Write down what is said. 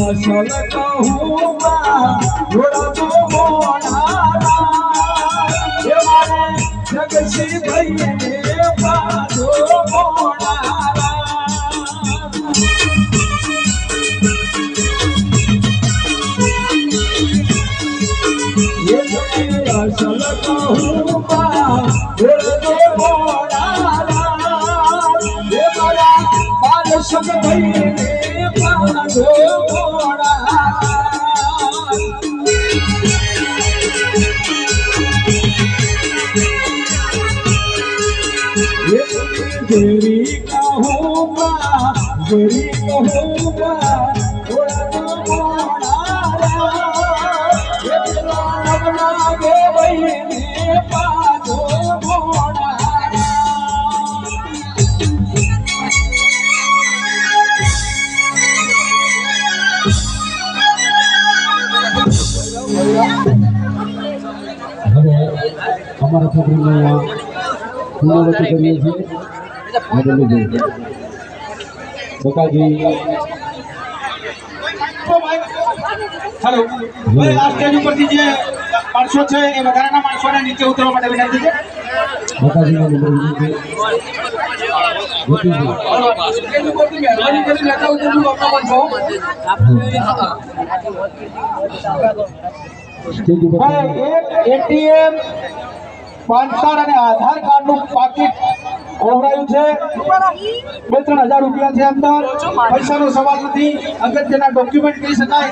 असल कहूँगा थोड़ा तो मोनारा जगसी भैया बाजो मोनारा ये असल कहूँगा थोड़ा तो मोनारा ये बड़ा बाल सब भैया बाजो तेरी कहूँगा तेरी कहूँगा थोड़ा तो मोड़ा गे बहने पादो मोड़ा હવે અમારા છોકરીને પૂર્ણવતી કરીએ છીએ બકાજી હેલો ભાઈ આ સ્ટેજ ઉપરથી જે માણસો છે એ વધારાના માણસોને નીચે ઉતરવા માટે વિનંતી છે બકાજીનો નંબર વિનંતી સ્ટેજ ઉપરથી મહેરબાની કરી લેતા ઉતરવું આપણા માણસો સ્ટેજ ઉપર એક એટીએમ પાન કાર્ડ અને આધાર કાર્ડ નું પાકીટ ખોવરાયું છે 2-3 હજાર રૂપિયા છે અંદર પૈસાનો સવાલ નથી અગત્યના ડોક્યુમેન્ટ કહી શકાય